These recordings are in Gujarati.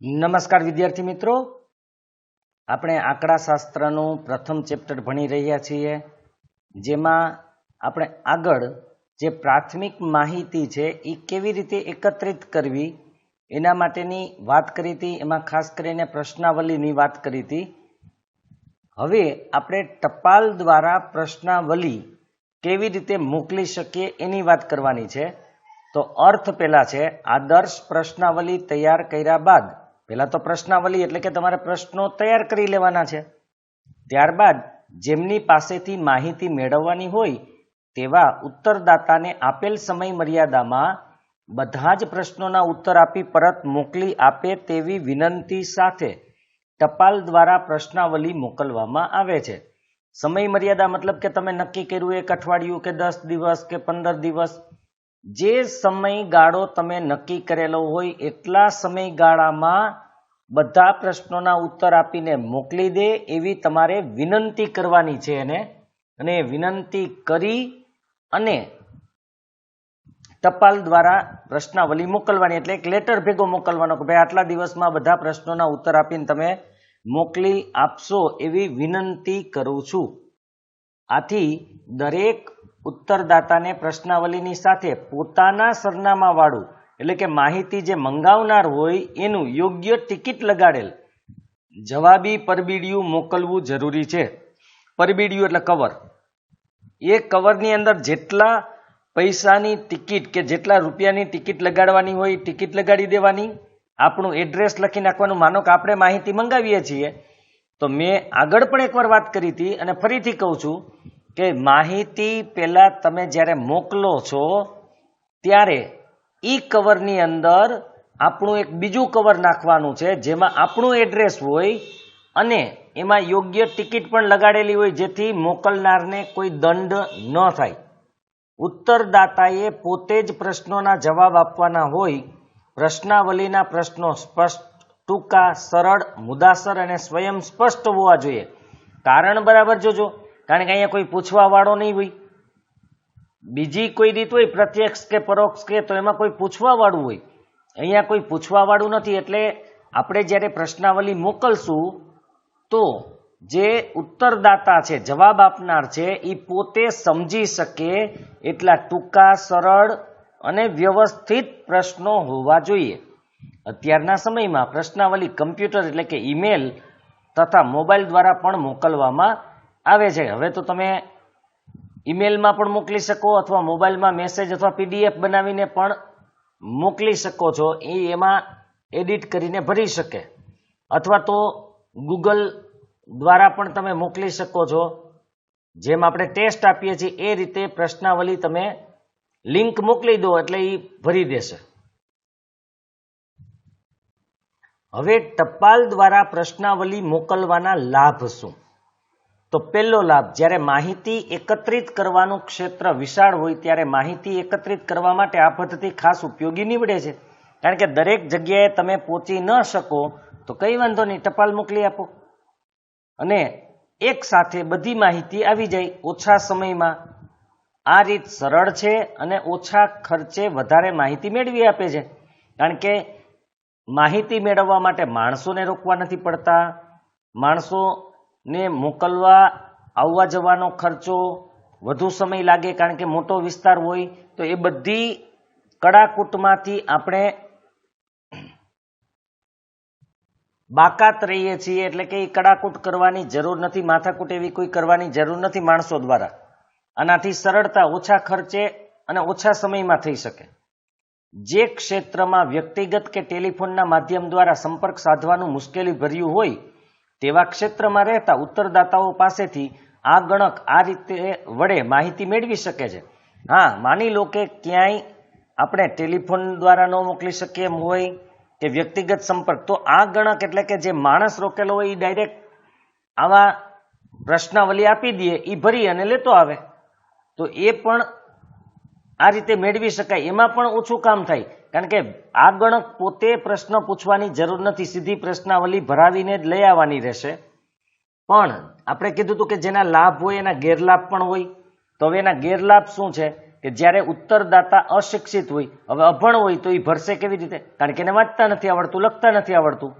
નમસ્કાર વિદ્યાર્થી મિત્રો, આપણે આંકડાશાસ્ત્રનું પ્રથમ ચેપ્ટર ભણી રહ્યા છીએ, જેમાં આપણે આગળ જે પ્રાથમિક માહિતી છે એ કેવી રીતે એકત્રિત કરવી એના માટેની વાત કરી હતી. એમાં ખાસ કરીને પ્રશ્નાવલીની વાત કરી હતી. હવે આપણે ટપાલ દ્વારા પ્રશ્નાવલી કેવી રીતે મોકલી શકીએ એની વાત કરવાની છે. તો અર્થ પહેલા છે, આદર્શ પ્રશ્નાવલી તૈયાર કર્યા બાદ પહેલા તો પ્રશ્નાવલી એટલે કે તમારે પ્રશ્નો તૈયાર કરી લેવાના છે. ત્યારબાદ જેમની પાસેથી માહિતી મેળવવાની હોય તેવા ઉત્તરદાતાને આપેલ સમય મર્યાદામાં બધા જ પ્રશ્નોના ઉત્તર આપી પરત મોકલી આપે તેવી વિનંતી સાથે ટપાલ દ્વારા પ્રશ્નાવલી મોકલવામાં આવે છે. સમય મર્યાદા મતલબ કે તમે નક્કી કર્યું 1 અઠવાડિયું કે 10 દિવસ કે 15 દિવસ, જે સમયગાળો તમે નક્કી કરેલો હોય એટલા સમયગાળામાં બધા પ્રશ્નોના ઉત્તર આપીને મોકલી દે એવી તમારે વિનંતી કરવાની છે એને, અને વિનંતી કરી અને ટપાલ દ્વારા પ્રશ્નાવલી મોકલવાની, એટલે એક લેટર ભેગો મોકલવાનો કે ભાઈ આટલા દિવસમાં બધા પ્રશ્નોના ઉત્તર આપીને તમે મોકલી આપશો એવી વિનંતી કરું છું. આથી દરેક ઉત્તરદાતાને પ્રશ્નાવલીની સાથે પોતાના સરનામા વાળું એટલે કે માહિતી જે મંગાવનાર હોય એનું યોગ્ય ટિકિટ લગાડેલ જવાબી પરબીડિયું મોકલવું જરૂરી છે. પરબીડિયું એટલે કવર. એ કવરની અંદર જેટલા પૈસાની ટિકિટ કે જેટલા રૂપિયાની ટિકિટ લગાડવાની હોય ટિકિટ લગાડી દેવાની, આપણું એડ્રેસ લખી નાખવાનું. માનો કે આપણે માહિતી મંગાવીએ છીએ તો મેં આગળ પણ એકવાર વાત કરી હતી અને ફરીથી કહું છું કે માહિતી પહેલા તમે જ્યારે મોકલો છો ત્યારે ઈ કવરની અંદર આપણું એક બીજું કવર નાખવાનું છે જેમાં આપણું એડ્રેસ હોય અને એમાં યોગ્ય ટિકિટ પણ લગાડેલી હોય, જેથી મોકલનારને કોઈ દંડ ન થાય. ઉત્તરદાતાએ પોતે જ પ્રશ્નોના જવાબ આપવાના હોય. પ્રશ્નાવલીના પ્રશ્નો સ્પષ્ટ, ટૂંકા, સરળ, મુદ્દાસર અને સ્વયં સ્પષ્ટ હોવા જોઈએ. કારણ બરાબર જોજો, કારણ કે અહીંયા કોઈ પૂછવા વાળો નહીં હોય. બીજી કોઈ રીત હોય પ્રત્યક્ષ કે પરોક્ષ કે તો એમાં કોઈ પૂછવા વાળું હોય, અહીંયા કોઈ પૂછવા વાળું નથી. એટલે આપણે જ્યારે પ્રશ્નાવલી મોકલશું તો જે ઉત્તરદાતા છે, જવાબ આપનાર છે, એ પોતે સમજી શકે એટલા ટૂંકા, સરળ અને વ્યવસ્થિત પ્રશ્નો હોવા જોઈએ. અત્યારના સમયમાં પ્રશ્નાવલી કમ્પ્યુટર એટલે કે ઈમેલ તથા મોબાઈલ દ્વારા પણ મોકલવામાં આવે છે. હવે તો તમે ઈમેલમાં પણ મોકલી શકો અથવા મોબાઈલમાં મેસેજ અથવા પીડીએફ બનાવીને પણ મોકલી શકો છો. એમાં એડિટ કરીને ભરી શકે, અથવા તો ગૂગલ દ્વારા પણ તમે મોકલી શકો છો. જેમ આપણે ટેસ્ટ આપીએ છીએ એ રીતે પ્રશ્નાવલી તમે લિંક મોકલી દો એટલે એ ભરી દેશે. હવે ટપાલ દ્વારા પ્રશ્નાવલી મોકલવાના લાભ શું? તો પહેલો લાભ, જ્યારે માહિતી એકત્રિત કરવાનું ક્ષેત્ર વિશાળ હોય ત્યારે માહિતી એકત્રિત કરવા માટે આ પદ્ધતિ ખાસ ઉપયોગી નીવડે છે. કારણ કે દરેક જગ્યાએ તમે પહોંચી ન શકો તો કંઈ વાંધો નહીં, ટપાલ મોકલી આપો અને એક સાથે બધી માહિતી આવી જાય ઓછા સમયમાં. આ રીત સરળ છે અને ઓછા ખર્ચે વધારે માહિતી મેળવી આપે છે. કારણ કે માહિતી મેળવવા માટે માણસોને રોકવા નથી પડતા. માણસોને મોકલવા આવવા જવાનો ખર્ચો વધુ સમય લાગે કારણ કે મોટો વિસ્તાર હોય. તો એ બધી કડાકૂટમાંથી આપણે બાકાત રહીએ છીએ, એટલે કે એ કડાકૂટ કરવાની જરૂર નથી, માથાકૂટ એવી કોઈ કરવાની જરૂર નથી માણસો દ્વારા. આનાથી સરળતા, ઓછા ખર્ચે અને ઓછા સમયમાં થઈ શકે. જે ક્ષેત્રમાં વ્યક્તિગત કે ટેલિફોનના માધ્યમ દ્વારા સંપર્ક સાધવાનું મુશ્કેલી ભર્યું હોય તેવા ક્ષેત્રમાં રહેતા ઉત્તરદાતાઓ પાસેથી આ ગણક આ રીતે વડે માહિતી મેળવી શકે છે. હા, માની લો કે ક્યાંય આપણે ટેલિફોન દ્વારા ન મોકલી શકીએ એમ હોય કે વ્યક્તિગત સંપર્ક, તો આ ગણક એટલે કે જે માણસ રોકેલો હોય એ ડાયરેક્ટ આવા પ્રશ્નાવલી આપી દે, એ ભરી અને લેતો આવે, તો એ પણ આ રીતે મેળવી શકાય. એમાં પણ ઓછું કામ થાય કારણ કે આ ગણક પોતે પ્રશ્ન પૂછવાની જરૂર નથી, સીધી પ્રશ્નાવલી ભરાવીને જ લઈ આવવાની રહેશે. પણ આપણે કીધું હતું કે જેના લાભ હોય એના ગેરલાભ પણ હોય. તો હવે એના ગેરલાભ શું છે કે જ્યારે ઉત્તરદાતા અશિક્ષિત હોય, હવે અભણ હોય તો એ ભરશે કેવી રીતે? કારણ કે એને વાંચતા નથી આવડતું, લખતા નથી આવડતું,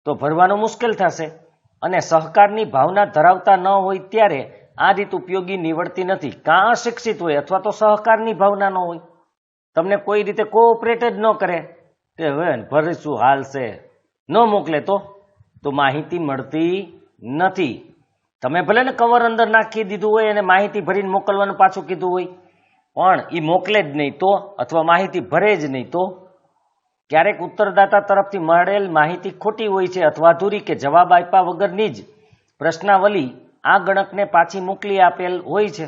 તો ભરવાનું મુશ્કેલ થશે. અને સહકારની ભાવના ધરાવતા ન હોય ત્યારે આ રીત ઉપયોગી નીવડતી નથી. કાં અશિક્ષિત હોય અથવા તો સહકારની ભાવના ન હોય, તમને કોઈ રીતે કોઓપરેટ જ ન કરે કે હવે ભરીશું હાલશે, ન મોકલે તો માહિતી મળતી નથી. તમે ભલે ને કવર અંદર નાખી દીધું હોય અને માહિતી ભરીને મોકલવાનું પાછું કીધું હોય, પણ એ મોકલે જ નહીં તો, અથવા માહિતી ભરે જ નહીં તો. ક્યારેક ઉત્તરદાતા તરફથી મળેલ માહિતી ખોટી હોય છે અથવા અધૂરી, કે જવાબ આપ્યા વગરની જ પ્રશ્નાવલી આ ગણકને પાછી મોકલી આપેલ હોય છે.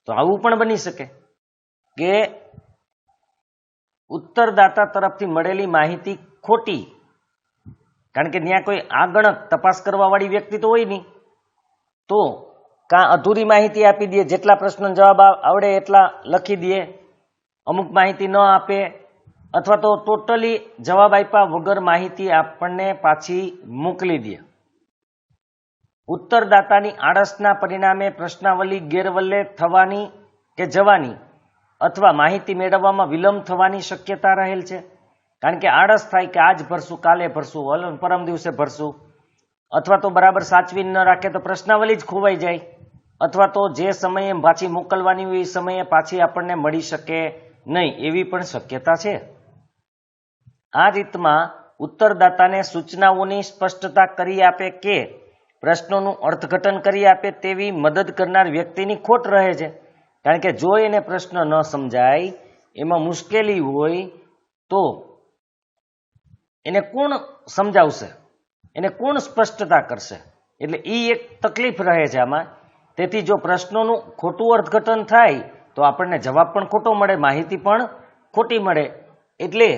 તો આવું પણ બની શકે કે ઉત્તરદાતા તરફથી મળેલી માહિતી ખોટી, કારણ કે ત્યાં કોઈ આ ગણક તપાસ કરવા વાળી વ્યક્તિ તો હોય નહીં, તો કાં અધૂરી માહિતી આપી દે, જેટલા પ્રશ્નનો જવાબ આવડે એટલા લખી દે, અમુક માહિતી ન આપે, અથવા તો ટોટલી જવાબ આપ્યા વગર માહિતી આપણને પાછી મોકલી દે. ઉત્તરદાતાની આળસના પરિણામે પ્રશ્નાવલી ગેરવલ્લે થવાની કે જવાની અથવા માહિતી મેળવવામાં વિલંબ થવાની શક્યતા રહેલ છે. કારણ કે આળસ થાય કે આજ ભરશું, કાલે ભરશું, પરમ દિવસે ભરશું, અથવા તો બરાબર સાચવી ન રાખે તો પ્રશ્નાવલી જ ખોવાઈ જાય, અથવા તો જે સમયે પાછી મોકલવાની હોય એ સમયે પાછી આપણને મળી શકે નહીં, એવી પણ શક્યતા છે. આ રીતમાં ઉત્તરદાતાને સૂચનાઓની સ્પષ્ટતા કરી આપે કે પ્રશ્નોનું અર્થઘટન કરી આપે તેવી મદદ કરનાર વ્યક્તિની ખોટ રહે છે. કારણ કે જો એને પ્રશ્ન ન સમજાય, એમાં મુશ્કેલી હોય, તો એને કોણ સમજાવશે, એને કોણ સ્પષ્ટતા કરશે? એટલે એ એક તકલીફ રહે છે આમાં. તેથી જો પ્રશ્નોનું ખોટું અર્થઘટન થાય તો આપણને જવાબ પણ ખોટો મળે, માહિતી પણ ખોટી મળે. એટલે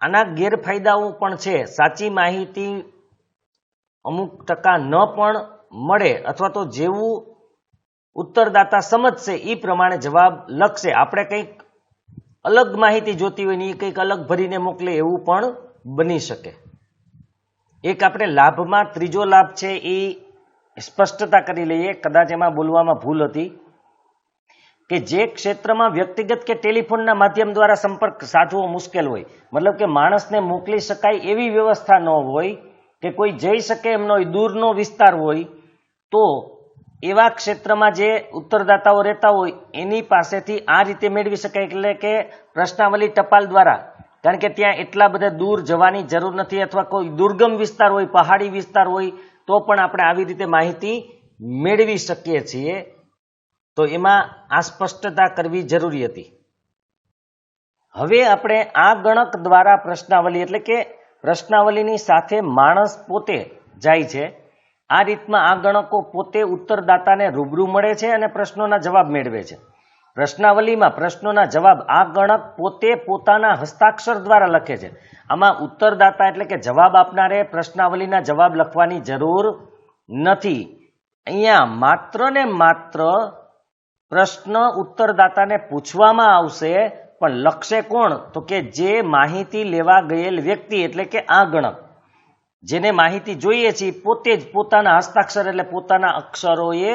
આના ગેરફાયદાઓ પણ છે. સાચી માહિતી અમુક ટકા ન પણ મળે, અથવા તો જેવું ઉત્તરદાતા સમજશે એ પ્રમાણે જવાબ લખશે. આપણે કંઈક અલગ માહિતી જોતી હોય ને એ કંઈક અલગ ભરીને મોકલે, એવું પણ બની શકે. એક આપણે લાભમાં ત્રીજો લાભ છે એ સ્પષ્ટતા કરી લઈએ. કદાચ એમાં બોલવામાં ભૂલ હતી કે જે ક્ષેત્રમાં વ્યક્તિગત કે ટેલિફોનના માધ્યમ દ્વારા સંપર્ક સાધવો મુશ્કેલ હોય, મતલબ કે માણસને મોકલી શકાય એવી વ્યવસ્થા ન હોય, કે કોઈ જઈ શકે એમનો દૂરનો વિસ્તાર હોય, તો એવા ક્ષેત્રમાં જે ઉત્તરદાતાઓ રહેતા હોય એની પાસેથી આ રીતે મેળવી શકાય, એટલે કે પ્રશ્નાવલી ટપાલ દ્વારા. કારણ કે ત્યાં એટલા બધા દૂર જવાની જરૂર નથી, અથવા કોઈ દુર્ગમ વિસ્તાર હોય, પહાડી વિસ્તાર હોય, તો પણ આપણે આવી રીતે માહિતી મેળવી શકીએ છીએ. તો એમાં આ સ્પષ્ટતા કરવી જરૂરી હતી. હવે આપણે આ ગણક દ્વારા પ્રશ્નાવલી, એટલે કે પ્રશ્નાવલીની સાથે માણસ પોતે જાય છે. આ રીતમાં આ ગણકો પોતે ઉત્તરદાતાને રૂબરૂ મળે છે અને પ્રશ્નોના જવાબ મેળવે છે. પ્રશ્નાવલીમાં પ્રશ્નોના જવાબ આ ગણક પોતે પોતાના હસ્તાક્ષર દ્વારા લખે છે. આમાં ઉત્તરદાતા એટલે કે જવાબ આપનારે પ્રશ્નાવલીના જવાબ લખવાની જરૂર નથી. અહીંયા માત્ર ને માત્ર પ્રશ્ન ઉત્તરદાતાને પૂછવામાં આવશે, પણ લખશે કોણ? તો કે જે માહિતી લેવા ગયેલ વ્યક્તિ, એટલે કે આ ગણક જેને માહિતી જોઈએ છે પોતે જ પોતાના હસ્તાક્ષર એટલે પોતાના અક્ષરોએ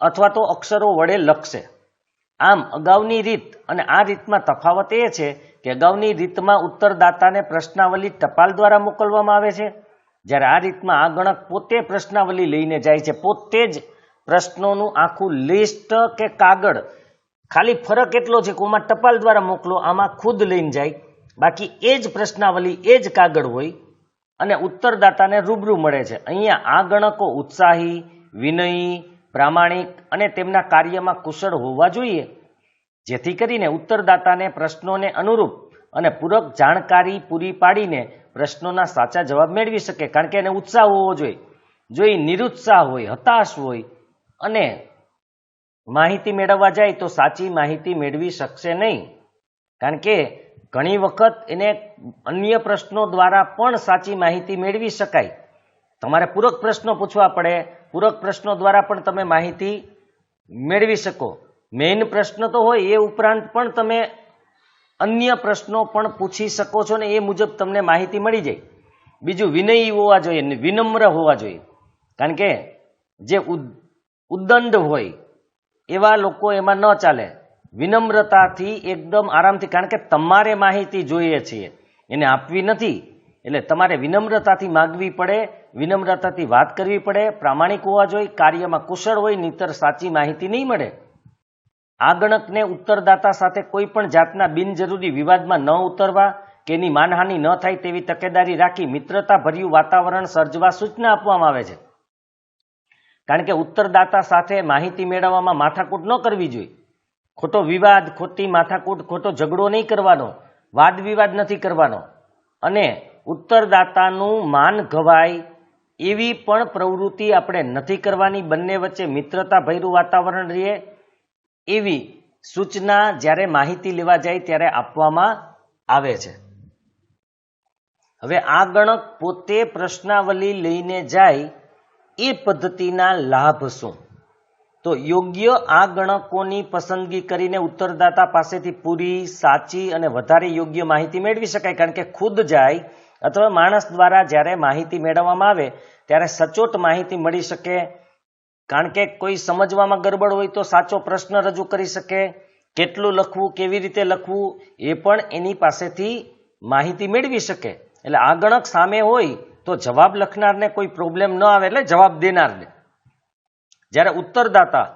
અથવા તો અક્ષરો વડે લખશે. આમ અગાઉની રીત અને આ રીતમાં તફાવત એ છે કે અગાઉની રીતમાં ઉત્તરદાતાને પ્રશ્નાવલી ટપાલ દ્વારા મોકલવામાં આવે છે, જ્યારે આ રીતમાં આ ગણક પોતે પ્રશ્નાવલી લઈને જાય છે. પોતે જ પ્રશ્નોનું આખું લિસ્ટ કે કાગળ, ખાલી ફરક એટલો છે કે આમાં ટપાલ દ્વારા મોકલો, આમાં ખુદ લઈને જાય. બાકી એ જ પ્રશ્નાવલી, એ જ કાગળ હોય અને ઉત્તરદાતાને રૂબરૂ મળે છે. અહીંયા આ ગણકો ઉત્સાહી, વિનયી, પ્રામાણિક અને તેમના કાર્યમાં કુશળ હોવા જોઈએ, જેથી કરીને ઉત્તરદાતાને પ્રશ્નોને અનુરૂપ અને પૂરક જાણકારી પૂરી પાડીને પ્રશ્નોના સાચા જવાબ મેળવી શકે. કારણ કે એને ઉત્સાહ હોવો જોઈએ. જો એ નિરુત્સાહ હોય, હતાશ હોય અને માહિતી મેળવવા જાય તો સાચી માહિતી મેળવી શકશે નહીં. કારણ કે ઘણી વખત એને અન્ય પ્રશ્નો દ્વારા પણ સાચી માહિતી મેળવી શકાય. તમારે પૂરક પ્રશ્નો પૂછવા પડે, પૂરક પ્રશ્નો દ્વારા પણ તમે માહિતી મેળવી શકો. મેઇન પ્રશ્ન તો હોય એ ઉપરાંત પણ તમે અન્ય પ્રશ્નો પણ પૂછી શકો છો ને એ મુજબ તમને માહિતી મળી જાય. બીજું વિનયી હોવા જોઈએ, વિનમ્ર હોવા જોઈએ. કારણ કે જે ઉદ્દંડ હોય એવા લોકો એમાં ન ચાલે. વિનમ્રતાથી એકદમ આરામથી, કારણ કે તમારે માહિતી જોઈએ છીએ, એને આપવી નથી. એટલે તમારે વિનમ્રતાથી માગવી પડે, વિનમ્રતાથી વાત કરવી પડે, પ્રામાણિક હોવા જોઈએ, કાર્યમાં કુશળ હોય, નહીંતર સાચી માહિતી નહીં મળે. આગણકને ઉત્તરદાતા સાથે કોઈ પણ જાતના બિનજરૂરી વિવાદમાં ન ઉતરવા કે એની માનહાનિ ન થાય તેવી તકેદારી રાખી મિત્રતાભર્યું વાતાવરણ સર્જવા સૂચના આપવામાં આવે છે. કારણ કે ઉત્તરદાતા સાથે માહિતી મેળવવામાં માથાકૂટ ન કરવી જોઈએ. ખોટો વિવાદ, ખોટી માથાકૂટ, ખોટો ઝઘડો નહીં કરવાનો, વાદ વિવાદ નથી કરવાનો, અને ઉત્તરદાતાનું માન ઘવાય એવી પણ પ્રવૃત્તિ આપણે નથી કરવાની. બંને વચ્ચે મિત્રતાભર્યું વાતાવરણ રહે એવી સૂચના જ્યારે માહિતી લેવા જાય ત્યારે આપવામાં આવે છે. હવે આ ગણક પોતે પ્રશ્નાવલી લઈને જાય એ પદ્ધતિના લાભ શું? તો યોગ્ય આ ગણકોની પસંદગી કરીને ઉત્તરદાતા પાસેથી પૂરી, સાચી અને વધારે યોગ્ય માહિતી મેળવી શકાય. કારણ કે ખુદ જાય અથવા માણસ દ્વારા જ્યારે માહિતી મેળવવામાં આવે ત્યારે સચોટ માહિતી મળી શકે. કારણ કે કોઈ સમજવામાં ગડબડ હોય તો સાચો પ્રશ્ન રજૂ કરી શકે. કેટલું લખવું, કેવી રીતે લખવું, એ પણ એની પાસેથી માહિતી મેળવી શકે. એટલે આ ગણક સામે હોય તો જવાબ લખનારને કોઈ પ્રોબ્લેમ ન આવે, એટલે જવાબ દેનારને. જ્યારે ઉત્તરદાતા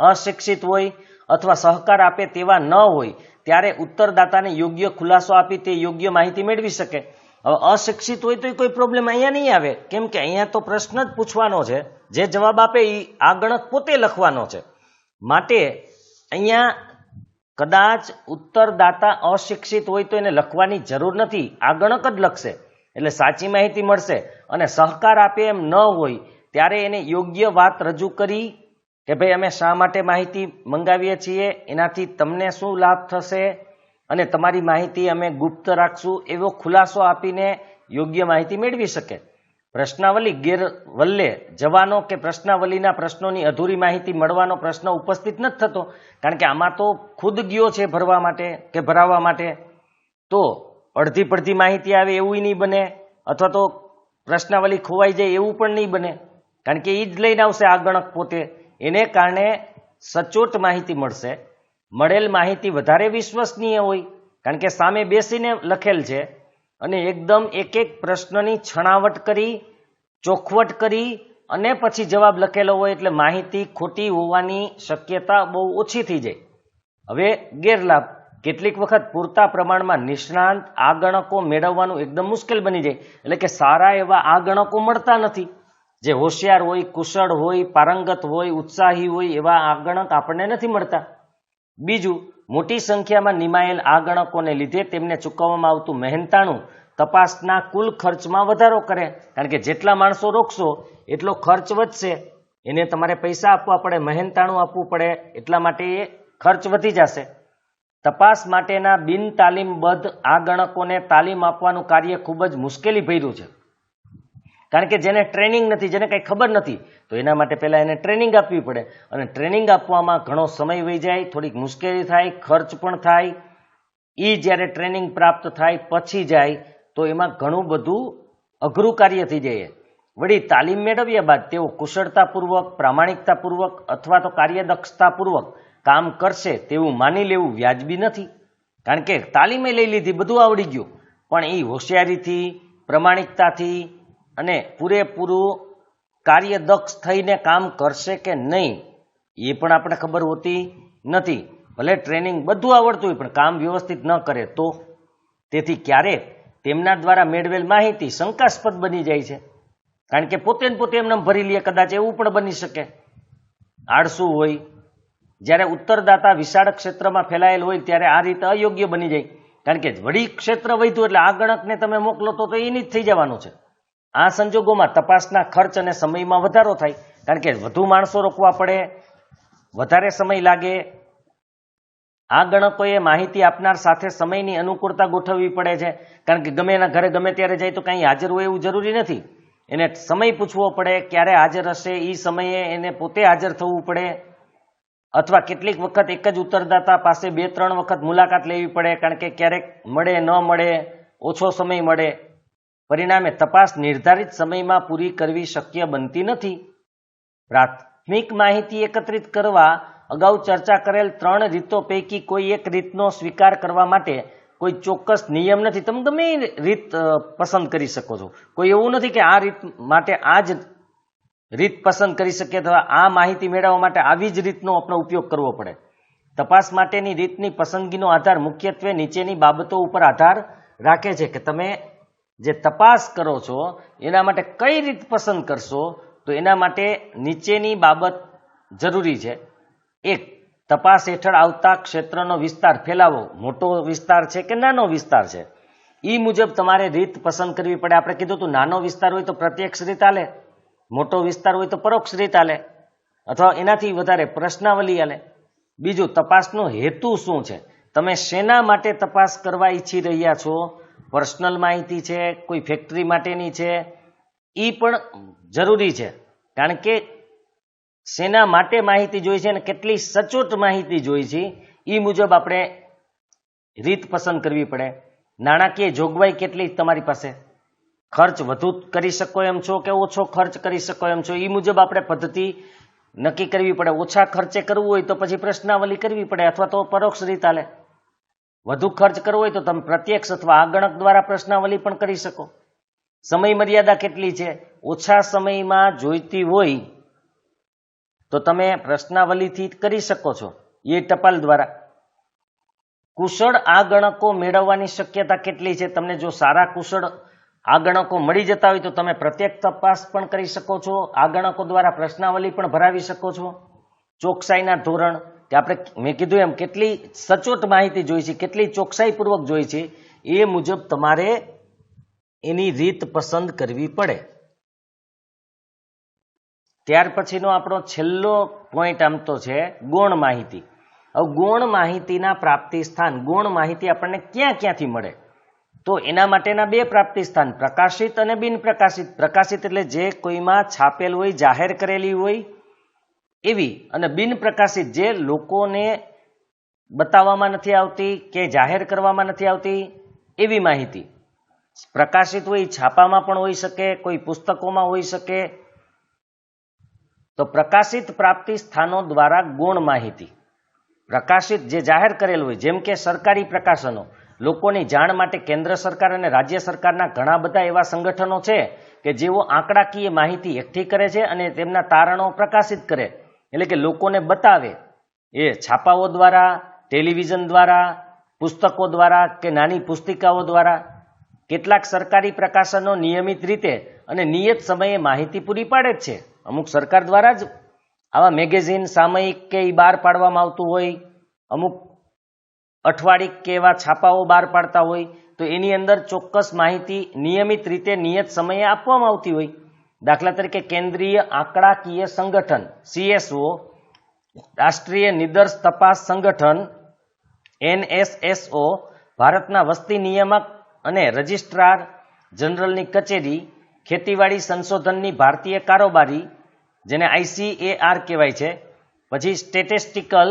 અશિક્ષિત હોય અથવા સહકાર આપે તેવા ન હોય ત્યારે ઉત્તરદાતાને યોગ્ય ખુલાસો આપી તે યોગ્ય માહિતી મેળવી શકે. હવે અશિક્ષિત હોય તો કોઈ પ્રોબ્લેમ અહીંયા નહીં આવે, કેમ કે અહીંયા તો પ્રશ્ન જ પૂછવાનો છે, જે જવાબ આપે એ આ ગણક પોતે લખવાનો છે. માટે અહીંયા કદાચ ઉત્તરદાતા અશિક્ષિત હોય તો એને લખવાની જરૂર નથી, આ ગણક જ લખશે એટલે સાચી માહિતી મળશે. અને સહકાર આપે એમ ન હોય ત્યારે એને યોગ્ય વાત રજૂ કરી કે ભાઈ અમે શા માટે માહિતી મંગાવીએ છીએ, એનાથી તમને શું લાભ થશે અને તમારી માહિતી અમે ગુપ્ત રાખશું, એવો ખુલાસો આપીને યોગ્ય માહિતી મેળવી શકે. પ્રશ્નાવલી ગેરવલ્લે જવાનો કે પ્રશ્નાવલીના પ્રશ્નોની અધૂરી માહિતી મળવાનો પ્રશ્ન ઉપસ્થિત નથી થતો. કારણ કે આમાં તો ખુદ ગયો છે ભરવા માટે કે ભરાવવા માટે, તો અડધી પડધી માહિતી આવે એવું નહીં બને, અથવા તો પ્રશ્નાવલી ખોવાઈ જાય એવું પણ નહીં બને. કારણ કે એ જ લઈને આવશે આ ગણક પોતે. એને કારણે સચોટ માહિતી મળશે. મળેલ માહિતી વધારે વિશ્વસનીય હોય, કારણ કે સામે બેસીને લખેલ છે અને એકદમ એક એક પ્રશ્નની છણાવટ કરી, ચોખવટ કરી અને પછી જવાબ લખેલો હોય, એટલે માહિતી ખોટી હોવાની શક્યતા બહુ ઓછી થઈ જાય. હવે ગેરલાભ, કેટલીક વખત પૂરતા પ્રમાણમાં નિષ્ણાંત આ ગણકો મેળવવાનું એકદમ મુશ્કેલ બની જાય. એટલે કે સારા એવા આ ગણકો મળતા નથી. જે હોશિયાર હોય, કુશળ હોય, પારંગત હોય, ઉત્સાહી હોય એવા આ ગણક આપણને નથી મળતા. બીજું, મોટી સંખ્યામાં નિમાયેલ આ ગણકોને લીધે તેમને ચૂકવવામાં આવતું મહેનતાણું તપાસના કુલ ખર્ચમાં વધારો કરે. કારણ કે જેટલા માણસો રોકશો એટલો ખર્ચ વધશે, એને તમારે પૈસા આપવા પડે, મહેનતાણું આપવું પડે, એટલા માટે એ ખર્ચ વધી જશે. તપાસ માટેના બિન તાલીમબદ્ધ આ ગણકોને તાલીમ આપવાનું કાર્ય ખૂબ જ મુશ્કેલી ભર્યું છે. કારણ કે જેને ટ્રેનિંગ નથી, જેને કંઈ ખબર નથી, તો એના માટે પહેલાં એને ટ્રેનિંગ આપવી પડે, અને ટ્રેનિંગ આપવામાં ઘણો સમય વહી જાય, થોડીક મુશ્કેલી થાય, ખર્ચ પણ થાય. એ જ્યારે ટ્રેનિંગ પ્રાપ્ત થાય પછી જાય તો એમાં ઘણું બધું અઘરું કાર્ય થઈ જાય. વળી તાલીમ મેળવ્યા બાદ તેઓ કુશળતાપૂર્વક, પ્રામાણિકતાપૂર્વક અથવા તો કાર્યદક્ષતાપૂર્વક કામ કરશે તેવું માની લેવું વ્યાજબી નથી. કારણ કે તાલીમે લઈ લીધી, બધું આવડી ગયું, પણ એ હોશિયારીથી, પ્રામાણિકતાથી અને પૂરેપૂરું કાર્યદક્ષ થઈને કામ કરશે કે નહીં એ પણ આપણે ખબર હોતી નથી. ભલે ટ્રેનિંગ બધું આવડતું હોય પણ કામ વ્યવસ્થિત ન કરે તો. તેથી ક્યારેક તેમના દ્વારા મેળવેલ માહિતી શંકાસ્પદ બની જાય છે. કારણ કે પોતે ને પોતે એમને ભરી લે, કદાચ એવું પણ બની શકે. આળસુ હોય, જ્યારે ઉત્તરદાતા વિશાળ ક્ષેત્રમાં ફેલાયેલ હોય ત્યારે આ રીતે અયોગ્ય બની જાય. કારણ કે વળી ક્ષેત્ર વધ્યું એટલે આ ગણકને તમે મોકલો તો એની જ થઈ જવાનું છે. આ સંજોગોમાં તપાસના ખર્ચ અને સમયમાં વધારો થાય. કારણ કે વધુ માણસો રોકવા પડે, વધારે સમય લાગે. આ ગણકોએ માહિતી આપનાર સાથે સમયની અનુકૂળતા ગોઠવવી પડે છે. કારણ કે ગમે એના ઘરે ગમે ત્યારે જાય તો કંઈ હાજર હોય એવું જરૂરી નથી. એને સમય પૂછવો પડે, ક્યારે હાજર હશે, એ સમયે એને પોતે હાજર થવું પડે. અથવા કેટલીક વખત એક જ ઉત્તરદાતા પાસે 2-3 વખત મુલાકાત લેવી પડે. કારણ કે ક્યારેક મળે, ન મળે, ઓછો સમય મળે. પરિણામે તપાસ નિર્ધારિત સમયમાં પૂરી કરવી શક્ય બનતી નથી. પ્રાથમિક માહિતી એકત્રિત કરવા અગાઉ ચર્ચા કરેલ 3 રીતો પૈકી કોઈ એક રીતનો સ્વીકાર કરવા માટે કોઈ ચોક્કસ નિયમ નથી. તમે ગમે એ રીત પસંદ કરી શકો છો. કોઈ એવું નથી કે આ રીત માટે આ જ રીત પસંદ કરી શકીએ અથવા આ માહિતી મેળવવા માટે આવી જ રીતનો આપણે ઉપયોગ કરવો પડે. તપાસ માટેની રીતની પસંદગીનો આધાર મુખ્યત્વે નીચેની બાબતો ઉપર આધાર રાખે છે કે તમે જે તપાસ કરો છો એના માટે કઈ રીત પસંદ કરશો. તો એના માટે નીચેની બાબત જરૂરી છે. 1. તપાસ હેઠળ આવતા ક્ષેત્રનો વિસ્તાર ફેલાવો મોટો વિસ્તાર છે કે નાનો વિસ્તાર છે એ મુજબ તમારે રીત પસંદ કરવી પડે. આપણે કીધું હતું નાનો વિસ્તાર હોય તો પ્રત્યક્ષ રીત હાલે, મોટો વિસ્તાર હોય તો પરોક્ષ રીત હાલે અથવા એનાથી વધારે પ્રશ્નાવલી હાલે. બીજું, તપાસનો હેતુ શું છે? તમે શેના માટે તપાસ કરવા ઈચ્છી રહ્યા છો? પર્સનલ માહિતી છે, કોઈ ફેક્ટરી માટેની છે, એ પણ જરૂરી છે. કારણ કે શેના માટે માહિતી જોઈ છે અને કેટલી સચોટ માહિતી જોઈ છે એ મુજબ આપણે રીત પસંદ કરવી પડે. નાણાકીય જોગવાઈ કેટલી તમારી પાસે? ખર્ચ વધુ કરી શકો એમ છો કે ઓછો ખર્ચ કરી શકો એમ છો એ મુજબ આપણે પદ્ધતિ નક્કી કરવી પડે. ઓછા ખર્ચે કરવું હોય તો પછી પ્રશ્નાવલી કરવી પડે અથવા તો પરોક્ષ રીત હાલે. વધુ ખર્ચ કરવો હોય તો તમે પ્રત્યક્ષ અથવા આગણક દ્વારા પ્રશ્નાવલી પણ કરી શકો. સમય મર્યાદા કેટલી છે? ઓછા સમયમાં જોઈતી હોય તો તમે પ્રશ્નાવલીથી કરી શકો છો, એ ટપાલ દ્વારા. કુશળ આગણકો મેળવવાની શક્યતા કેટલી છે? તમને જો સારા કુશળ આગણકો મળી જતા હોય તો તમે પ્રત્યક્ષ તપાસ પણ કરી શકો છો, આગણકો દ્વારા પ્રશ્નાવલી પણ ભરાવી શકો છો. ચોકસાઈના ધોરણ કે આપણે મેં કીધું એમ કેટલી સચોટ માહિતી જોઈ છે, કેટલી ચોકસાઈપૂર્વક જોઈ છે એ મુજબ તમારે એની રીત પસંદ કરવી પડે. ત્યાર પછીનો આપણો છેલ્લો પોઈન્ટ આમ તો છે ગૌણ માહિતી. હવે ગૌણ માહિતીના પ્રાપ્તિ સ્થાન. ગૌણ માહિતી આપણને ક્યાં ક્યાંથી મળે? તો એના માટેના 2 પ્રાપ્તિ સ્થાન, પ્રકાશિત અને બિન પ્રકાશિત. પ્રકાશિત એટલે જે કોઈમાં છાપેલ હોય, જાહેર કરેલી હોય એવી, અને બિન પ્રકાશિત જે લોકોને બતાવવામાં નથી આવતી કે જાહેર કરવામાં નથી આવતી એવી માહિતી. પ્રકાશિત હોય છાપામાં પણ હોઈ શકે, કોઈ પુસ્તકોમાં હોઈ શકે. તો પ્રકાશિત પ્રાપ્તિ સ્થાનો દ્વારા ગૌણ માહિતી. પ્રકાશિત જે જાહેર કરેલ હોય, જેમ કે સરકારી પ્રકાશનો, લોકોની જાણ માટે કેન્દ્ર સરકાર અને રાજ્ય સરકારના ઘણા બધા એવા સંગઠનો છે કે જેઓ આંકડાકીય માહિતી એકઠી કરે છે અને તેમના તારણો પ્રકાશિત કરે, એટલે કે લોકોને બતાવે. એ છાપાઓ દ્વારા, ટેલિવિઝન દ્વારા, પુસ્તકો દ્વારા કે નાની પુસ્તિકાઓ દ્વારા. કેટલાક સરકારી પ્રકાશનો નિયમિત રીતે અને નિયત સમયે માહિતી પૂરી પાડે જ છે. અમુક સરકાર દ્વારા જ આવા મેગેઝિન, સામયિક કે એ બહાર પાડવામાં આવતું હોય, અમુક અઠવાડિક કે એવા છાપાઓ બહાર પાડતા હોય તો એની અંદર ચોક્કસ માહિતી નિયમિત રીતે નિયત સમયે આપવામાં આવતી હોય. દાખલા તરીકે કેન્દ્રીય આંકડાકીય સંગઠન CSO, રાષ્ટ્રીય નિદર્શ તપાસ સંગઠન NSSO, ભારતના વસ્તી નિયામક અને રજિસ્ટ્રાર જનરલની કચેરી, ખેતીવાડી સંશોધનની ભારતીય કારોબારી જેને ICAR કહેવાય છે, પછી statistical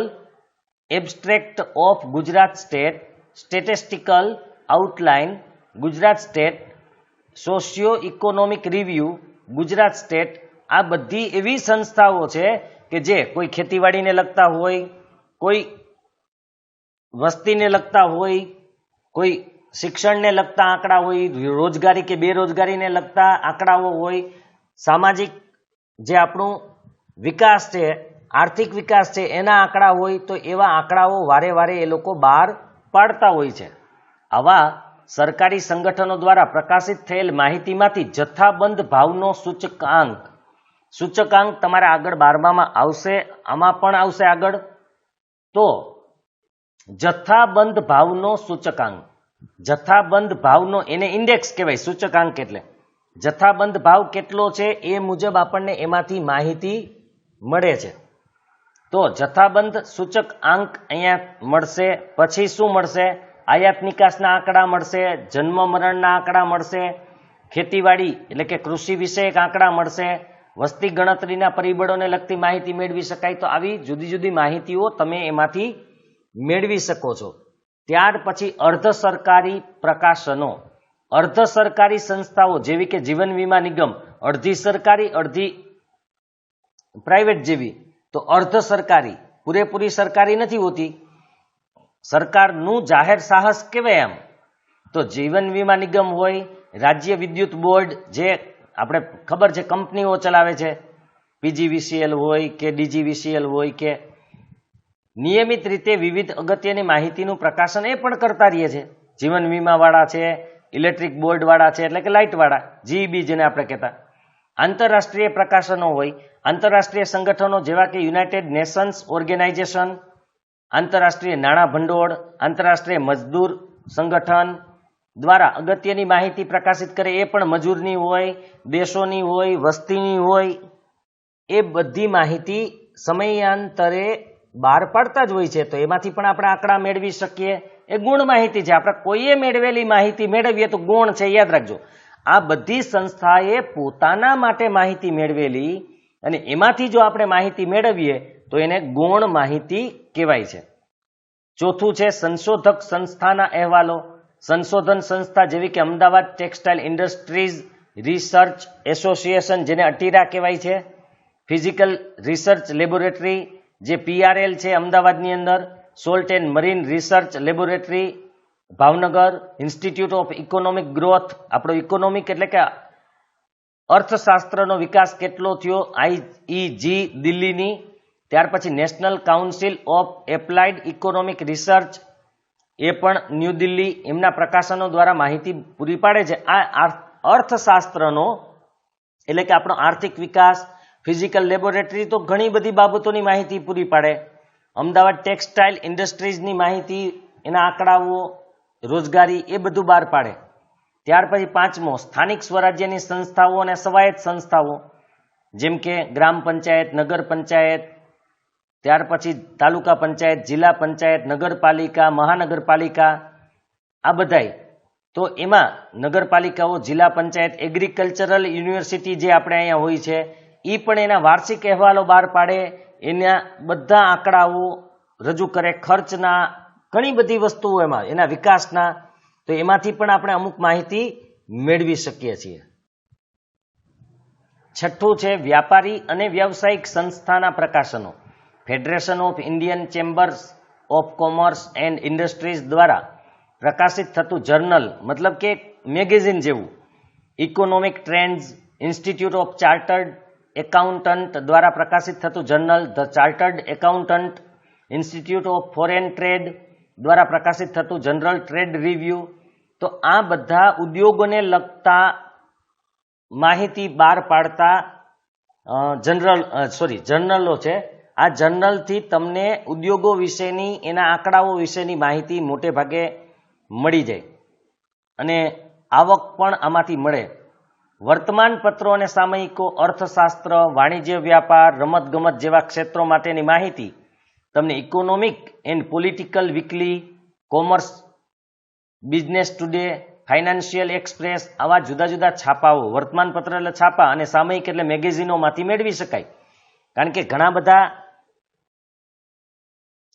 abstract of Gujarat state, statistical outline Gujarat state, socio economic review Gujarat state. આ બધી એવી સંસ્થાઓ છે કે જે કોઈ ખેતીવાડીને લગતા હોય, કોઈ વસ્તીને લગતા હોય, કોઈ શિક્ષણને લગતા આંકડા હોય, રોજગારી કે બેરોજગારીને લગતા આંકડાઓ હોય, સામાજિક જે આપણું વિકાસ છે, આર્થિક વિકાસ છે એના આંકડા હોય, તો એવા આંકડાઓ વારે વારે એ લોકો બહાર પાડતા હોય છે. આવા સરકારી સંગઠનો દ્વારા પ્રકાશિત થયેલ માહિતીમાંથી જથ્થાબંધ ભાવનો સૂચકાંક. સૂચકાંક તમારે આગળ 12માં આવશે, આમાં પણ આવશે આગળ. તો જથ્થાબંધ ભાવનો સૂચકાંક, જથ્થાબંધ ભાવનો એને ઇન્ડેક્સ કહેવાય. સૂચકાંક એટલે જથ્થાબંધ ભાવ કેટલો છે એ મુજબ આપણને એમાંથી માહિતી મળે છે. તો જથ્થાબંધ સૂચકાંક અહીંયા મળશે. પછી શું મળશે? આયાત નિકાસના આંકડા મળશે, જન્મ મરણના આંકડા મળશે, ખેતીવાડી એટલે કે કૃષિ વિષયક આંકડા મળશે, વસ્તી ગણતરીના પરિબળોને લગતી માહિતી મેળવી શકાય. તો આવી જુદી જુદી માહિતીઓ તમે એમાંથી મેળવી શકો છો. ત્યાર પછી અર્ધ સરકારી પ્રકાશનો. અર્ધ સરકારી સંસ્થાઓ જેવી કે જીવન વીમા નિગમ, અડધી સરકારી અડધી પ્રાઇવેટ જેવી, તો અર્ધ સરકારી, પૂરેપૂરી સરકારી નથી હોતી. સરકારનું જાહેર સાહસ કહેવાય આમ તો જીવન વીમા નિગમ હોય, રાજ્ય વિદ્યુત બોર્ડ જે આપણે ખબર છે કંપનીઓ ચલાવે છે, પીજીવીસીએલ હોય કે ડીજીવીસીએલ હોય કે નિયમિત રીતે વિવિધ અગત્યની માહિતીનું પ્રકાશન એ પણ કરતા રહીએ છે. જીવન વીમા વાળા છે, ઇલેક્ટ્રિક બોર્ડ વાળા છે, એટલે કે લાઇટ વાળા, જીઈબી જેને આપણે કહેતા. આંતરરાષ્ટ્રીય પ્રકાશનો હોય, આંતરરાષ્ટ્રીય સંગઠનો જેવા કે યુનાઇટેડ નેશન્સ ઓર્ગેનાઇઝેશન, આંતરરાષ્ટ્રીય નાણાં ભંડોળ, આંતરરાષ્ટ્રીય મજદૂર સંગઠન દ્વારા અગત્યની માહિતી પ્રકાશિત કરે, એ પણ મજૂરની હોય, દેશોની હોય, વસ્તીની હોય, એ બધી માહિતી સમયાંતરે બહાર પાડતા જ હોય છે. તો એમાંથી પણ આપણે આંકડા મેળવી શકીએ. એ ગુણ માહિતી છે. આપણે કોઈએ મેળવેલી માહિતી મેળવીએ તો ગુણ છે, યાદ રાખજો. આ બધી સંસ્થાએ પોતાના માટે માહિતી મેળવેલી અને એમાંથી જો આપણે માહિતી મેળવીએ તો એને ગૌણ માહિતી કહેવાય છે. ચોથું છે સંશોધક સંસ્થાના અહેવાલો. સંશોધન સંસ્થા જેવી કે Ahmedabad textile industries research association જેને અટીરા કહેવાય છે, ફિઝિકલ રિસર્ચ લેબોરેટરી જે પીઆરએલ છે અમદાવાદની અંદર, salt and marine research laboratory Bhavnagar, institute of economic growth, આપણો ઇકોનોમિક એટલે કે અર્થશાસ્ત્રનો વિકાસ કેટલો થયો, આઈઈજી દિલ્હીની. ત્યાર પછી National Council of Applied Economic Research, એ પણ ન્યૂ દિલ્હી, એમના પ્રકાશનો દ્વારા માહિતી પૂરી પાડે છે. આ અર્થશાસ્ત્રનો એટલે કે આપણો આર્થિક વિકાસ, ફિઝિકલ લેબોરેટરી તો ઘણી બધી બાબતોની માહિતી પૂરી પાડે. અમદાવાદ ટેક્સટાઇલ ઇન્ડસ્ટ્રીઝની માહિતી, એના આંકડાઓ, રોજગારી, એ બધું બહાર પાડે. ત્યાર પછી પાંચમો સ્થાનિક સ્વરાજ્યની સંસ્થાઓ અને સ્વાયત્ત સંસ્થાઓ જેમ કે ગ્રામ પંચાયત, નગર પંચાયત, ત્યાર પછી તાલુકા પંચાયત, જિલ્લા પંચાયત, નગરપાલિકા, મહાનગરપાલિકા, આ બધાય. તો એમાં નગરપાલિકાઓ, જિલ્લા પંચાયત, એગ્રીકલ્ચરલ યુનિવર્સિટી જે આપણે અહીંયા હોય છે એ પણ એના વાર્ષિક અહેવાલો બહાર પાડે, એના બધા આંકડાઓ રજૂ કરે, ખર્ચના, ઘણી બધી વસ્તુઓ એમાં, એના વિકાસના. તો એમાંથી પણ આપણે અમુક માહિતી મેળવી શકીએ છીએ. છઠ્ઠું છે વ્યાપારી અને વ્યવસાયિક સંસ્થાના પ્રકાશનો. Federation of Indian chambers of commerce and industries દ્વારા પ્રકાશિત થતું જર્નલ, મતલબ કે મેગેઝિન જેવું. Economic trends, institute of chartered accountant દ્વારા પ્રકાશિત થતું journal the chartered accountant, institute of foreign trade દ્વારા પ્રકાશિત થતું જનરલ ટ્રેડ રિવ્યુ. તો આ બધા ઉદ્યોગોને લગતા માહિતી બહાર પાડતા જર્નલો છે. આ જર્નલથી તમને ઉદ્યોગો વિશેની, એના આંકડાઓ વિશેની માહિતી મોટે ભાગે મળી જાય અને આવક પણ આમાંથી મળે. વર્તમાન પત્રો અને સામયિકો, અર્થશાસ્ત્ર, વાણિજ્ય, વ્યાપાર, રમતગમત જેવા ક્ષેત્રો માટેની માહિતી તમને economic and political weekly, commerce, business today, financial express, આવા જુદા જુદા છાપાઓ, વર્તમાન પત્ર એટલે છાપા અને સામયિક એટલે મેગેઝિનોમાંથી મેળવી શકાય. કારણ કે ઘણા બધા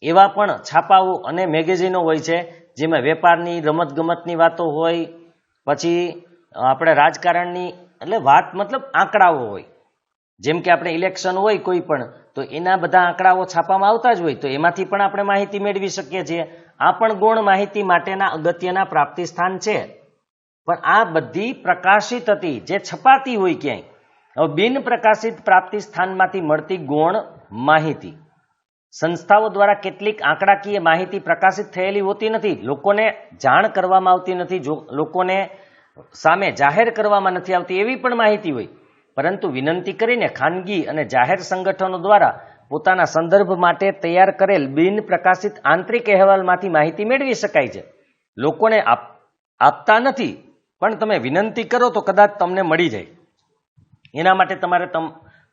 એવા પણ છાપાઓ અને મેગેઝિનો હોય છે જેમાં વેપારની, રમતગમતની વાતો હોય, પછી આપણે રાજકારણની, એટલે વાત મતલબ આંકડાઓ હોય. જેમ કે આપણે ઇલેક્શન હોય કોઈ પણ, તો એના બધા આંકડાઓ છાપામાં આવતા જ હોય, તો એમાંથી પણ આપણે માહિતી મેળવી શકીએ છીએ. આ પણ ગૌણ માહિતી માટેના અગત્યના પ્રાપ્તિ સ્થાન છે. પણ આ બધી પ્રકાશિત હતી, જે છપાતી હોય ક્યાંય. હવે બિન પ્રકાશિત પ્રાપ્તિ સ્થાનમાંથી મળતી ગૌણ માહિતી. સંસ્થાઓ દ્વારા કેટલીક આંકડાકીય માહિતી પ્રકાશિત થયેલી હોતી નથી, લોકોને જાણ કરવામાં આવતી નથી, લોકોને સામે જાહેર કરવામાં નથી આવતી, એવી પણ માહિતી હોય. પરંતુ વિનંતી કરીને ખાનગી અને જાહેર સંગઠનો દ્વારા પોતાના સંદર્ભ માટે તૈયાર કરેલ બિન પ્રકાશિત આંતરિક અહેવાલમાંથી માહિતી મેળવી શકાય છે. લોકોને આપતા નથી, પણ તમે વિનંતી કરો તો કદાચ તમને મળી જાય. એના માટે તમારે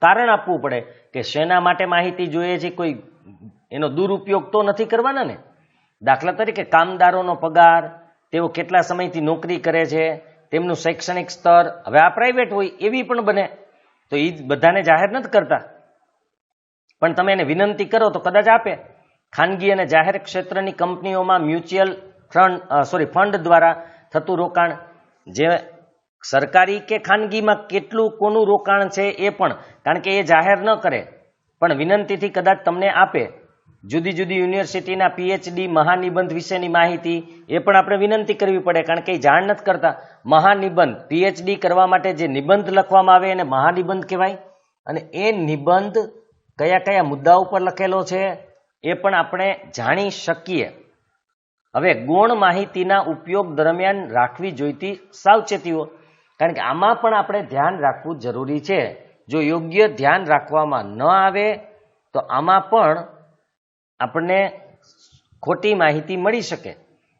કારણ આપવું પડે કે શેના માટે માહિતી જોઈએ છે. કોઈ એનો દુરુપયોગ તો નથી કરવાના ને. દાખલા તરીકે કામદારોનો પગાર, તેઓ કેટલા સમયથી નોકરી કરે છે, તેમનું શૈક્ષણિક સ્તર. હવે આ પ્રાઇવેટ હોય એવી પણ બને, તો એ બધાને જાહેર નથી કરતા, પણ તમે એને વિનંતી કરો તો કદાચ આપે. ખાનગી અને જાહેર ક્ષેત્રની કંપનીઓમાં મ્યુચ્યુઅલ ફંડ દ્વારા થતું રોકાણ, જે સરકારી કે ખાનગીમાં કેટલું કોનું રોકાણ છે એ પણ, કારણ કે એ જાહેર ન કરે પણ વિનંતીથી કદાચ તમને આપે. જુદી જુદી યુનિવર્સિટીના પીએચડી મહાનિબંધ વિશેની માહિતી એ પણ આપણે વિનંતી કરવી પડે, કારણ કે એ જાણ નથી કરતા. મહાનિબંધ પીએચડી કરવા માટે જે નિબંધ લખવામાં આવે એને મહાનિબંધ કહેવાય, અને એ નિબંધ કયા કયા મુદ્દા ઉપર લખેલો છે એ પણ આપણે જાણી શકીએ. હવે ગૌણ માહિતીના ઉપયોગ દરમિયાન રાખવી જોઈતી સાવચેતીઓ, કારણ કે આમાં પણ આપણે ધ્યાન રાખવું જરૂરી છે. જો યોગ્ય ધ્યાન રાખવામાં ન આવે તો આમાં પણ આપણને ખોટી માહિતી મળી શકે.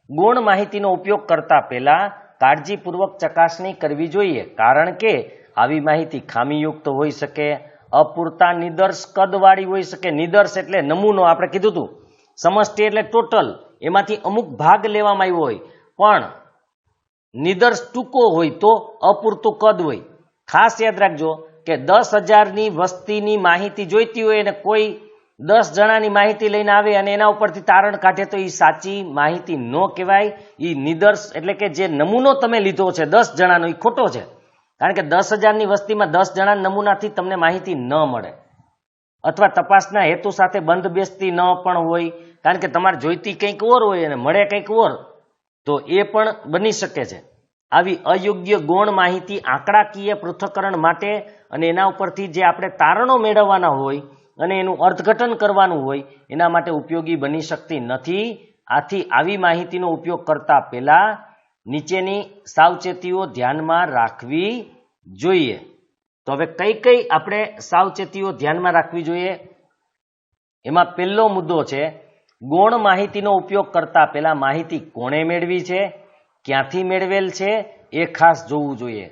ગૌણ માહિતીનો ઉપયોગ કરતા પહેલા કાળજીપૂર્વક ચકાસણી કરવી જોઈએ, કારણ કે આવી માહિતી ખામીયુક્ત હોઈ શકે, અપૂરતા નિદર્શ કદવાળી હોઈ શકે. નિદર્શ એટલે નમૂનો, આપણે કીધું હતું. સમષ્ટિ એટલે ટોટલ, એમાંથી અમુક ભાગ લેવામાં આવ્યો હોય, પણ નિદર્શ ટૂંકો હોય તો અપૂરતું કદ હોય. ખાસ યાદ રાખજો કે 10,000ની વસ્તીની માહિતી જોઈતી હોય અને કોઈ 10 જણાની માહિતી લઈને આવે અને એના ઉપરથી તારણ કાઢે તો એ સાચી માહિતી ન કહેવાય. એ નિદર્શ એટલે કે જે નમૂનો તમે લીધો છે 10 જણાનો એ ખોટો છે, કારણ કે 10,000ની વસ્તીમાં 10 જણાના નમૂનાથી તમને માહિતી ન મળે, અથવા તપાસના હેતુ સાથે બંધ બેસતી ન પણ હોય, કારણ કે તમારે જોઈતી કંઈક ઓર હોય અને મળે કંઈક ઓર, તો એ પણ બની શકે છે. આવી અયોગ્ય ગૌણ માહિતી આંકડાકીય પૃથ્થકરણ માટે અને એના ઉપરથી જે આપણે તારણો મેળવવાના હોય અને એનું અર્થઘટન કરવાનું હોય એના માટે ઉપયોગી બની શકતી નથી. આથી આવી માહિતીનો ઉપયોગ કરતા પહેલા નીચેની સાવચેતીઓ ધ્યાનમાં રાખવી જોઈએ. તો હવે કઈ કઈ આપણે સાવચેતીઓ ધ્યાનમાં રાખવી જોઈએ? એમાં પહેલો મુદ્દો છે, ગૌણ માહિતીનો ઉપયોગ કરતા પહેલા માહિતી કોણે મેળવી છે, ક્યાંથી મેળવેલ છે એ ખાસ જોવું જોઈએ,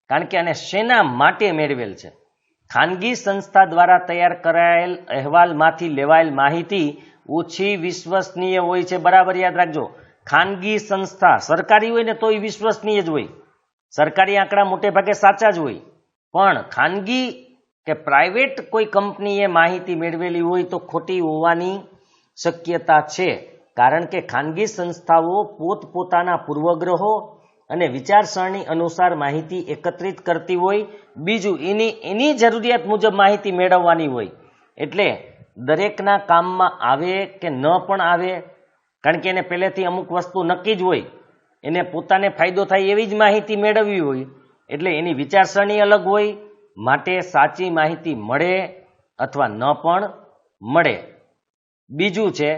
કારણ કે આને શેના માટે મેળવેલ છે. ખાનગી સંસ્થા દ્વારા તૈયાર કરાયેલ અહેવાલમાંથી લેવાયેલ માહિતી ઓછી વિશ્વસનીય હોય છે. બરાબર યાદ રાખજો, ખાનગી સંસ્થા, સરકારી હોય ને તો એ વિશ્વસનીય જ હોય. સરકારી આંકડા મોટે ભાગે સાચા જ હોય, પણ ખાનગી કે પ્રાઇવેટ કોઈ કંપનીએ માહિતી મેળવેલી હોય તો ખોટી હોવાની શક્યતા છે, કારણ કે ખાનગી સંસ્થાઓ પોતપોતાના પૂર્વગ્રહો અને વિચારસરણી અનુસાર માહિતી એકત્રિત કરતી હોય. બીજું, એની જરૂરિયાત મુજબ માહિતી મેળવવાની હોય, એટલે દરેકના કામમાં આવે કે ન પણ આવે, કારણ કે એને પહેલેથી અમુક વસ્તુ નક્કી જ હોય, એને પોતાને ફાયદો થાય એવી જ માહિતી મેળવવી હોય, એટલે એની વિચારસરણી અલગ હોય. માટે સાચી માહિતી મળે અથવા ન પણ મળે. બીજું છે,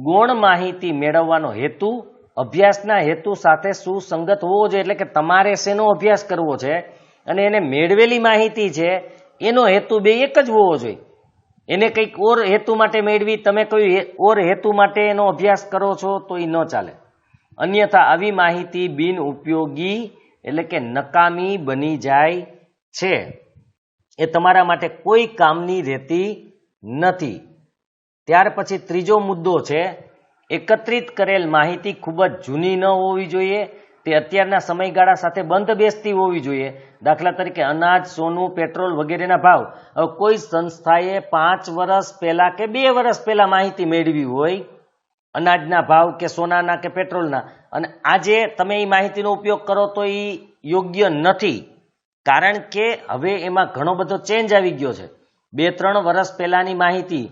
ગૌણ માહિતી મેળવવાનો હેતુ અભ્યાસના હેતુ સાથે સુસંગત હોવો જોઈએ, એટલે કે તમારે શેનો અભ્યાસ કરવો છે અને એને મેળવેલી માહિતી છે એનો હેતુ બે એક જ હોવો જોઈએ. એને કંઈક ઓર હેતુ માટે મેળવી, તમે કોઈ ઓર હેતુ માટે એનો અભ્યાસ કરો છો તો એ ન ચાલે. અન્યથા આવી માહિતી બિન ઉપયોગી એટલે કે નકામી બની જાય છે, એ તમારા માટે કોઈ કામની રહેતી નથી. ત્યાર પછી ત્રીજો મુદ્દો છે, એકત્રિત કરેલ માહિતી ખૂબ જ જૂની ન હોવી જોઈએ, તે અત્યારના સમયગાળા સાથે બંધ બેસતી હોવી જોઈએ. દાખલા તરીકે અનાજ, સોનું, પેટ્રોલ વગેરેના ભાવ હવે કોઈ સંસ્થાએ 5 વર્ષ પહેલા કે 2 વર્ષ પહેલા માહિતી મેળવી હોય, અનાજના ભાવ કે સોનાના કે પેટ્રોલના, અને આજે તમે એ માહિતીનો ઉપયોગ કરો તો એ યોગ્ય નથી, કારણ કે હવે એમાં ઘણો બધો ચેન્જ આવી ગયો છે. 2-3 વર્ષ પહેલાની માહિતી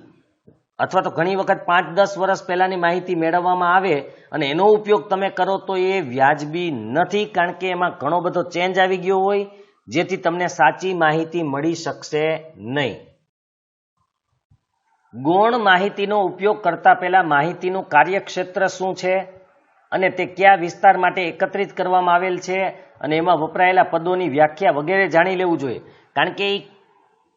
અથવા તો ઘણી વખત 5-10 વર્ષ પહેલાની માહિતી મેળવવામાં આવે અને એનો ઉપયોગ તમે કરો તો એ વ્યાજબી નથી, કારણ કે એમાં ઘણો બધો ચેન્જ આવી ગયો હોય, જેથી તમને સાચી માહિતી મળી શકશે નહીં. ગૌણ માહિતીનો ઉપયોગ કરતા પહેલા માહિતીનું કાર્યક્ષેત્ર શું છે અને તે કયા વિસ્તાર માટે એકત્રિત કરવામાં આવેલ છે અને એમાં વપરાયેલા પદોની વ્યાખ્યા વગેરે જાણી લેવું જોઈએ, કારણ કે એ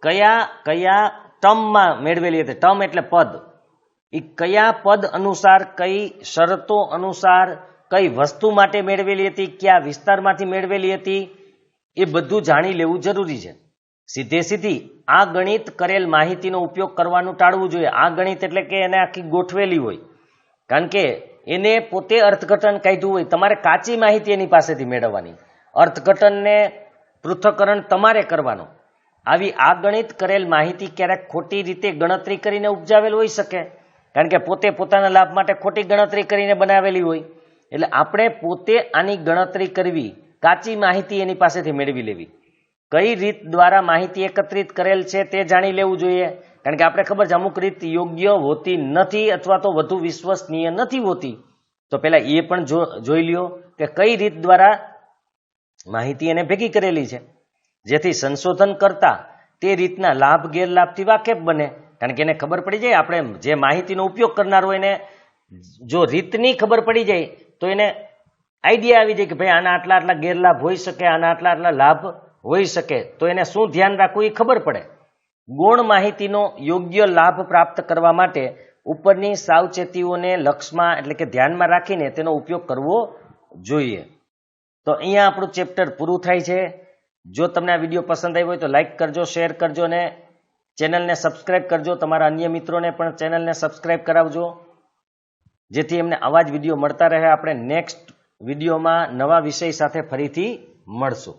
કયા ટર્મમાં મેળવેલી હતી. ટર્મ એટલે પદ, એ કયા પદ અનુસાર, કઈ શરતો અનુસાર, કઈ વસ્તુ માટે મેળવેલી હતી, કયા વિસ્તારમાંથી મેળવેલી હતી, એ બધું જાણી લેવું જરૂરી છે. સીધી આ ગણિત કરેલ માહિતીનો ઉપયોગ કરવાનું ટાળવું જોઈએ. આ ગણિત એટલે કે એને આખી ગોઠવેલી હોય, કારણ કે એને પોતે અર્થઘટન કાઢ્યું હોય, તમારે કાચી માહિતી એની પાસેથી મેળવવાની, અર્થઘટનને પૃથ્થકરણ તમારે કરવાનું. આવી આ ગણિત કરેલ માહિતી ક્યારેક ખોટી રીતે ગણતરી કરીને ઉપજાવેલ હોઈ શકે, કારણ કે પોતે પોતાના લાભ માટે ખોટી ગણતરી કરીને બનાવેલી હોય. એટલે આપણે પોતે આની ગણતરી કરવી કાચી માહિતી એની પાસેથી મેળવી લેવી. કઈ રીત દ્વારા માહિતી એકત્રિત કરેલ છે તે જાણી લેવું જોઈએ, કારણ કે આપણે ખબર છે અમુક રીત યોગ્ય હોતી નથી અથવા તો વધુ વિશ્વસનીય નથી હોતી. તો પેલા એ પણ જોઈ લ્યો કે કઈ રીત દ્વારા માહિતી એને ભેગી કરેલી છે, જેથી સંશોધન કરતા તે રીતના લાભ ગેરલાભથી વાકેફ બને. કારણ કે એને ખબર પડી જાય, આપણે જે માહિતીનો ઉપયોગ કરનાર હોય એને જો રીતની ખબર પડી જાય તો એને આઈડિયા આવી જાય કે ભાઈ આના આટલા આટલા ગેરલાભ હોઈ શકે, આના આટલા આટલા લાભ હોઈ શકે, તો એને શું ધ્યાન રાખવું એ ખબર પડે. ગૌણ માહિતીનો યોગ્ય લાભ પ્રાપ્ત કરવા માટે ઉપરની સાવચેતીઓને લક્ષમાં એટલે કે ધ્યાનમાં રાખીને તેનો ઉપયોગ કરવો જોઈએ. તો અહીંયા આપણું ચેપ્ટર પૂરું થાય છે. જો તમને આ વિડીયો પસંદ આવ્યો હોય તો લાઈક કરજો, શેર કરજો અને ચેનલને સબસ્ક્રાઈબ કરજો. તમારા અન્ય મિત્રોને પણ ચેનલને સબસ્ક્રાઈબ કરાવજો, જેથી એમને આવા જ વિડીયો મળતા રહે. આપણે નેક્સ્ટ વિડીયોમાં નવા વિષય સાથે ફરીથી મળશું.